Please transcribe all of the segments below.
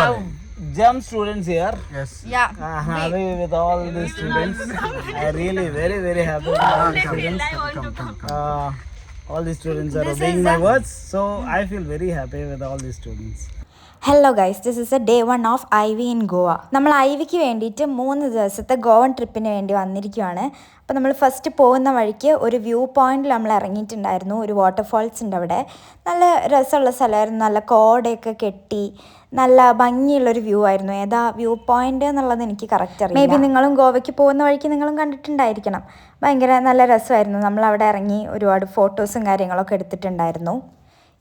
have gem students here. Yes. Yeah. Happy with all the students. I really very happy with all the students. All the students are obeying my words, so I feel very happy with all the students. Hello guys, this is a day 1 of IV in Goa. നമ്മൾ ഐവിക്ക് വേണ്ടിയിട്ട് 3 ദിവസത്തെ ഗോവൻ ട്രിപ്പിന് വേണ്ടി വന്നിരിക്കുകയാണ്. അപ്പോൾ നമ്മൾ first പോകുന്ന വഴിക്ക് ഒരു വ്യൂ പോയിന്റിൽ നമ്മൾ ഇറങ്ങിയിട്ടുണ്ടായിരുന്നു. ഒരു വാട്ടർഫാൾസ് ഉണ്ട് അവിടെ. നല്ല രസമുള്ള സ്ഥലമായിരുന്നു. നല്ല കോടയൊക്കെ കെട്ടി നല്ല ഭംഗിയുള്ളൊരു വ്യൂ ആയിരുന്നു. ഏതാ വ്യൂ പോയിന്റ് എന്നുള്ളത് എനിക്ക് കറക്റ്റ് അറിയാം. മേ ബി നിങ്ങളും ഗോവയ്ക്ക് പോകുന്ന വഴിക്ക് നിങ്ങളും കണ്ടിട്ടുണ്ടായിരിക്കണം. ഭയങ്കര നല്ല രസമായിരുന്നു. നമ്മൾ അവിടെ ഇറങ്ങി ഒരുപാട് ഫോട്ടോസും കാര്യങ്ങളൊക്കെ എടുത്തിട്ടുണ്ടായിരുന്നു.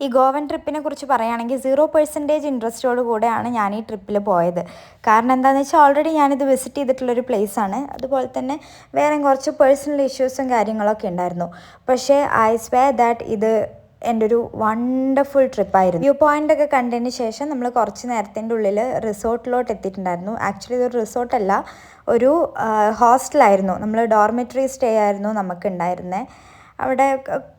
ഈ ഗോവൻ ട്രിപ്പിനെ കുറിച്ച് പറയുകയാണെങ്കിൽ 0% ഇൻട്രസ്റ്റോട് കൂടെയാണ് ഞാൻ ഈ ട്രിപ്പിൽ പോയത്. കാരണം എന്താണെന്ന് വെച്ചാൽ ഓൾറെഡി ഞാനിത് വിസിറ്റ് ചെയ്തിട്ടുള്ളൊരു പ്ലേസാണ്. അതുപോലെ തന്നെ വേറെ കുറച്ച് പേഴ്സണൽ ഇഷ്യൂസും കാര്യങ്ങളൊക്കെ ഉണ്ടായിരുന്നു. പക്ഷേ ഐ സ്വെയർ ദാറ്റ് ഇത് എൻ്റെ ഒരു വണ്ടർഫുൾ ട്രിപ്പായിരുന്നു. വ്യൂ പോയിൻ്റൊക്കെ കണ്ടതിന് ശേഷം നമ്മൾ കുറച്ച് നേരത്തിൻ്റെ ഉള്ളിൽ റിസോർട്ടിലോട്ട് എത്തിയിട്ടുണ്ടായിരുന്നു. ആക്ച്വലി ഇതൊരു റിസോർട്ടല്ല, ഒരു ഹോസ്റ്റലായിരുന്നു. നമ്മൾ ഡോർമെറ്ററി സ്റ്റേ ആയിരുന്നു നമുക്കുണ്ടായിരുന്നത്. അവിടെ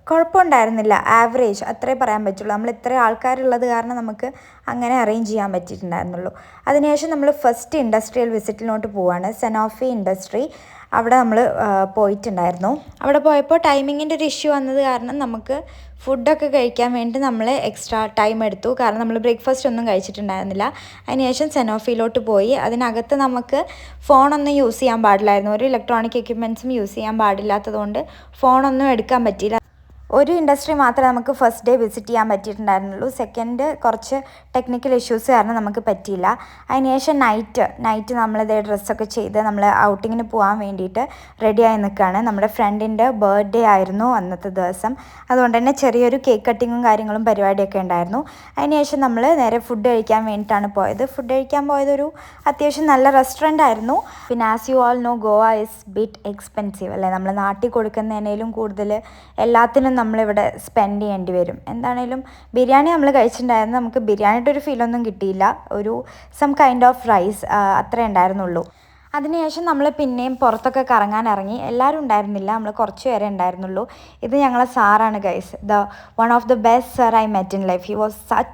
കുഴപ്പമുണ്ടായിരുന്നില്ല, ആവറേജ് അത്രേ പറയാൻ പറ്റുള്ളൂ. നമ്മൾ ഇത്ര ആൾക്കാരുള്ളത് കാരണം നമുക്ക് അങ്ങനെ അറേഞ്ച് ചെയ്യാൻ പറ്റിയിട്ടുണ്ടായിരുന്നുള്ളൂ. അതിനുശേഷം നമ്മൾ ഫസ്റ്റ് ഇൻഡസ്ട്രിയൽ വിസിറ്റിലോട്ട് പോവുകയാണ്, സെനോഫി ഇൻഡസ്ട്രി. അവിടെ നമ്മൾ പോയിട്ടുണ്ടായിരുന്നു. അവിടെ പോയപ്പോൾ ടൈമിങ്ങിൻ്റെ ഒരു ഇഷ്യൂ വന്നത് കാരണം നമുക്ക് ഫുഡൊക്കെ കഴിക്കാൻ വേണ്ടി നമ്മൾ എക്സ്ട്രാ ടൈം എടുത്തു. കാരണം നമ്മൾ ബ്രേക്ക്ഫാസ്റ്റ് ഒന്നും കഴിച്ചിട്ടുണ്ടായിരുന്നില്ല. അതിനുശേഷം സെനോഫിയിലോട്ട് പോയി. അതിനകത്ത് നമുക്ക് ഫോണൊന്നും യൂസ് ചെയ്യാൻ പാടില്ലായിരുന്നു. ഒരു ഇലക്ട്രോണിക് എക്യുപ്മെൻറ്റ്സും യൂസ് ചെയ്യാൻ പാടില്ലാത്തതുകൊണ്ട് ഫോണൊന്നും എടുക്കാൻ പറ്റിയില്ല. ഒരു ഇൻഡസ്ട്രി മാത്രമേ നമുക്ക് ഫസ്റ്റ് ഡേ വിസിറ്റ് ചെയ്യാൻ പറ്റിയിട്ടുണ്ടായിരുന്നുള്ളൂ. സെക്കൻഡ് കുറച്ച് ടെക്നിക്കൽ ഇഷ്യൂസ് കാരണം നമുക്ക് പറ്റിയില്ല. അതിനുശേഷം നൈറ്റ് നമ്മളിതേ ഡ്രസ്സൊക്കെ ചെയ്ത് നമ്മൾ ഔട്ടിങ്ങിന് പോകാൻ വേണ്ടിയിട്ട് റെഡിയായി നിൽക്കുകയാണ്. നമ്മുടെ ഫ്രണ്ടിൻ്റെ ബർത്ത്ഡേ ആയിരുന്നു അന്നത്തെ ദിവസം. അതുകൊണ്ട് തന്നെ ചെറിയൊരു കേക്ക് കട്ടിങ്ങും കാര്യങ്ങളും പരിപാടിയൊക്കെ ഉണ്ടായിരുന്നു. അതിനുശേഷം നമ്മൾ നേരെ ഫുഡ് കഴിക്കാൻ വേണ്ടിയിട്ടാണ് പോയത്. ഫുഡ് കഴിക്കാൻ പോയതൊരു അത്യാവശ്യം നല്ല റെസ്റ്റോറൻ്റ് ആയിരുന്നു. പിന്നെ as you all no, Goa is bit expensive അല്ലേ. നമ്മൾ നാട്ടിൽ കൊടുക്കുന്നതിനേലും കൂടുതൽ എല്ലാത്തിനും നമ്മളിവിടെ സ്പെൻഡ് ചെയ്യേണ്ടി വരും. എന്താണേലും ബിരിയാണി നമ്മൾ കഴിച്ചിട്ടുണ്ടായിരുന്നു. നമുക്ക് ബിരിയാണിയുടെ ഒരു ഫീലൊന്നും കിട്ടിയില്ല. ഒരു സം കൈൻഡ് ഓഫ് റൈസ് അത്രേ ഉണ്ടായിരുന്നുള്ളൂ. അതിനുശേഷം നമ്മൾ പിന്നെയും പുറത്തൊക്കെ കറങ്ങാൻ ഇറങ്ങി. എല്ലാവരും ഉണ്ടായിരുന്നില്ല, നമ്മൾ കുറച്ച് പേരെ ഉണ്ടായിരുന്നുള്ളൂ. ഇത് ഞങ്ങളെ സാറാണ് guys, one of the best sir I met in life. He was such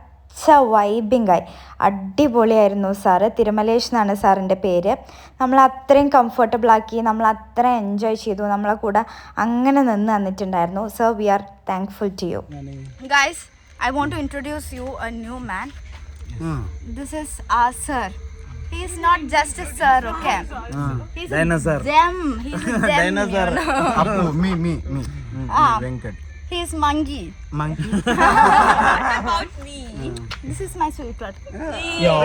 vibing ആയി. അടിപൊളിയായിരുന്നു സാറ്. തിരുമലേഷ് എന്നാണ് സാറിൻ്റെ പേര്. നമ്മൾ അത്രയും കംഫർട്ടബിൾ ആക്കി, നമ്മൾ അത്രയും എൻജോയ് ചെയ്തു. നമ്മളെ കൂടെ അങ്ങനെ നിന്ന് തന്നിട്ടുണ്ടായിരുന്നു. Sir, we are thankful to you. Guys, I want to introduce you a new man. This is our sir. He is not just a sir, okay? He's Dinosaur. a gem. He's a gem. Dinosaur. Appu, me, Venkat. He is monkey. Monkey. About me. This is my sweetheart. Yo.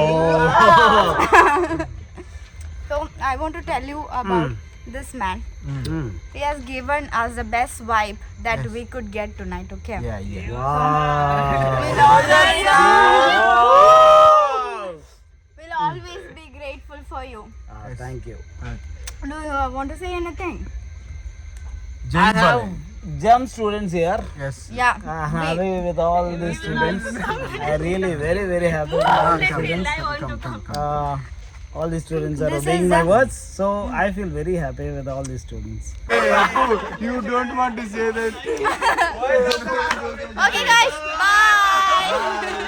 So I want to tell you about this man. He has given us the best vibe that we could get tonight, okay? Yeah. We'll always be grateful for you. Thank you. Do you want to say anything? I have gem students here. Yes. Yeah. Happy with all the students. I really very happy with all the students. Come. All the students are This obeying is my a- words, so I feel very happy with all the students. Hey, Appu, you don't want to say that. Okay guys, bye.